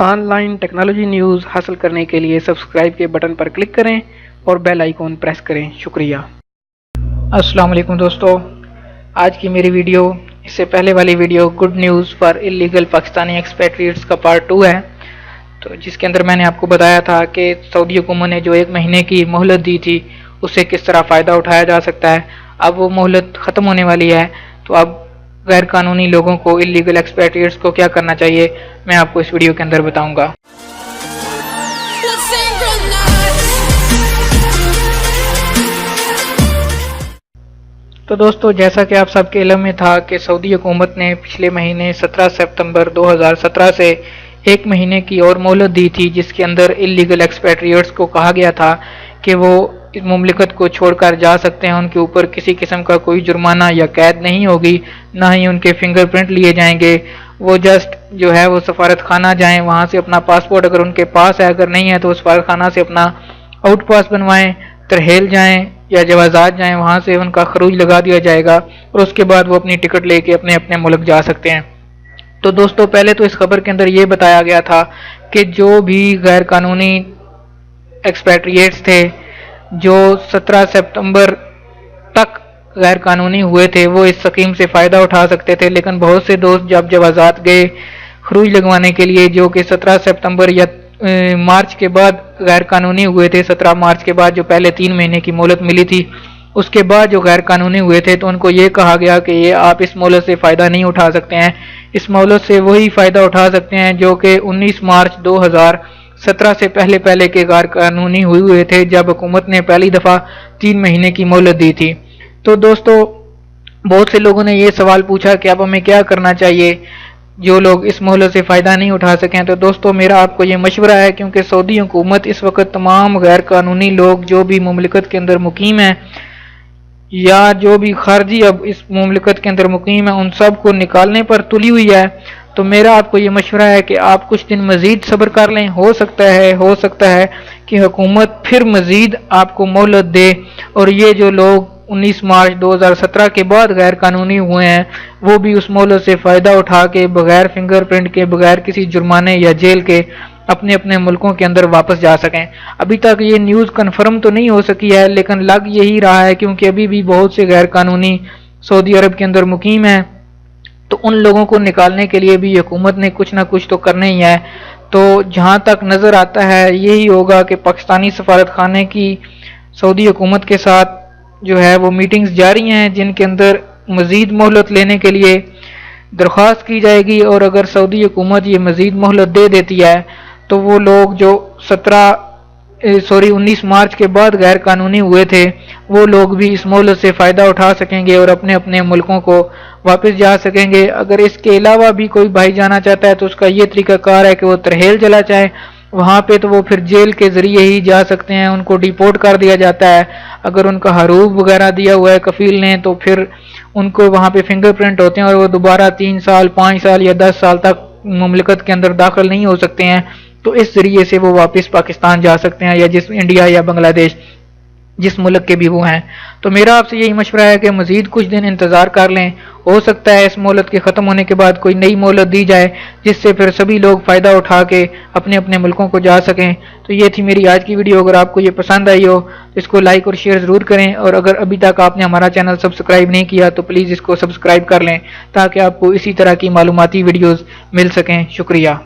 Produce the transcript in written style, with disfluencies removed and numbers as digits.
On line technology news حاصل کرنے کے لیے سبسکرائب کے بٹن پر کلک کریں اور بیل آئیکن پریس کریں۔ شکریہ۔ السلام علیکم دوستو، آج کی میری ویڈیو اس سے پہلے والی video good news for illegal Pakistani expatriates کا پارٹ 2 ہے، تو جس کے اندر میں نے آپ کو بتایا تھا کہ سعودی حکومت نے جو 1 مہینے کی مہلت دی تھی اس سے کس طرح فائدہ اٹھایا جا سکتا ہے۔ اب وہ مہلت ختم ہونے والی ہے، تو اب غیر قانونی لوگوں کو اللیگل ایکسپیٹریٹس کو کیا کرنا چاہیے میں آپ کو اس ویڈیو کے اندر بتاؤں گا۔ تو دوستو، جیسا کہ آپ سب کے علم میں تھا کہ سعودی حکومت نے پچھلے مہینے 17 ستمبر 2017 سے 1 مہینے کی اور مہلت دی تھی، جس کے اندر اللیگل ایکسپیٹریٹس کو کہا گیا تھا کہ وہ اس مملکت کو چھوڑ کر جا سکتے ہیں، ان کے اوپر کسی قسم کا کوئی جرمانہ یا قید نہیں ہوگی، نہ ہی ان کے فنگر پرنٹ لیے جائیں گے۔ وہ جسٹ جو ہے وہ سفارت خانہ جائیں، وہاں سے اپنا پاسپورٹ اگر ان کے پاس ہے، اگر نہیں ہے تو سفارت خانہ سے اپنا آؤٹ پاس بنوائیں، ترحیل جائیں یا جوازات جائیں، وہاں سے ان کا خروج لگا دیا جائے گا اور اس کے بعد وہ اپنی ٹکٹ لے کے اپنے اپنے ملک جا سکتے ہیں۔ تو دوستو، پہلے تو اس خبر کے اندر یہ بتایا گیا تھا کہ جو بھی غیر قانونی ایکسپیٹریٹس تھے جو 17 ستمبر تک غیر قانونی ہوئے تھے، وہ اس سکیم سے فائدہ اٹھا سکتے تھے، لیکن بہت سے دوست جب جوازات گئے خروج لگوانے کے لیے، جو کہ 17 ستمبر یا مارچ کے بعد غیر قانونی ہوئے تھے، 17 مارچ کے بعد جو پہلے 3 مہینے کی مہلت ملی تھی، اس کے بعد جو غیر قانونی ہوئے تھے تو ان کو یہ کہا گیا کہ یہ آپ اس مہلت سے فائدہ نہیں اٹھا سکتے ہیں۔ اس مہلت سے وہی فائدہ اٹھا سکتے ہیں جو کہ 19 مارچ 2017 سے پہلے کے غیر قانونی ہوئے تھے، جب حکومت نے پہلی دفعہ 3 مہینے کی مہلت دی تھی۔ تو دوستو، بہت سے لوگوں نے یہ سوال پوچھا کہ اب ہمیں کیا کرنا چاہیے جو لوگ اس مہلت سے فائدہ نہیں اٹھا سکیں۔ تو دوستو، میرا آپ کو یہ مشورہ ہے، کیونکہ سعودی حکومت اس وقت تمام غیر قانونی لوگ جو بھی مملکت کے اندر مقیم ہیں یا جو بھی خارجی اب اس مملکت کے اندر مقیم ہیں، ان سب کو نکالنے پر تلی ہوئی ہے۔ تو میرا آپ کو یہ مشورہ ہے کہ آپ کچھ دن مزید صبر کر لیں، ہو سکتا ہے کہ حکومت پھر مزید آپ کو مہلت دے اور یہ جو لوگ 19 مارچ 2017 کے بعد غیر قانونی ہوئے ہیں وہ بھی اس مہلت سے فائدہ اٹھا کے بغیر فنگر پرنٹ کے، بغیر کسی جرمانے یا جیل کے اپنے اپنے ملکوں کے اندر واپس جا سکیں۔ ابھی تک یہ نیوز کنفرم تو نہیں ہو سکی ہے، لیکن لگ یہی رہا ہے، کیونکہ ابھی بھی بہت سے غیر قانونی سعودی عرب کے اندر مقیم ہیں، تو ان لوگوں کو نکالنے کے لیے بھی حکومت نے کچھ نہ کچھ تو کرنا ہی ہے۔ تو جہاں تک نظر آتا ہے یہی ہوگا کہ پاکستانی سفارت خانے کی سعودی حکومت کے ساتھ جو ہے وہ میٹنگز جاری ہیں، جن کے اندر مزید مہلت لینے کے لیے درخواست کی جائے گی، اور اگر سعودی حکومت یہ مزید مہلت دے دیتی ہے تو وہ لوگ جو 19 مارچ کے بعد غیر قانونی ہوئے تھے وہ لوگ بھی اس مہلت سے فائدہ اٹھا سکیں گے اور اپنے اپنے ملکوں کو واپس جا سکیں گے۔ اگر اس کے علاوہ بھی کوئی بھائی جانا چاہتا ہے تو اس کا یہ طریقہ کار ہے کہ وہ ترحیل چلا جائے، وہاں پہ تو وہ پھر جیل کے ذریعے ہی جا سکتے ہیں، ان کو ڈیپورٹ کر دیا جاتا ہے۔ اگر ان کا حروف وغیرہ دیا ہوا ہے کفیل نے تو پھر ان کو وہاں پہ فنگر پرنٹ ہوتے ہیں اور وہ دوبارہ 3 سال 5 سال یا 10 سال تک مملکت کے اندر داخل نہیں ہو سکتے ہیں، تو اس ذریعے سے وہ واپس پاکستان جا سکتے ہیں، یا انڈیا یا بنگلہ دیش جس ملک کے بھی وہ ہیں۔ تو میرا آپ سے یہی مشورہ ہے کہ مزید کچھ دن انتظار کر لیں، ہو سکتا ہے اس مہلت کے ختم ہونے کے بعد کوئی نئی مہلت دی جائے جس سے پھر سبھی لوگ فائدہ اٹھا کے اپنے اپنے ملکوں کو جا سکیں۔ تو یہ تھی میری آج کی ویڈیو، اگر آپ کو یہ پسند آئی ہو تو اس کو لائک اور شیئر ضرور کریں، اور اگر ابھی تک آپ نے ہمارا چینل سبسکرائب نہیں کیا تو پلیز اس کو سبسکرائب کر لیں تاکہ آپ کو اسی طرح کی معلوماتی ویڈیوز مل سکیں۔ شکریہ۔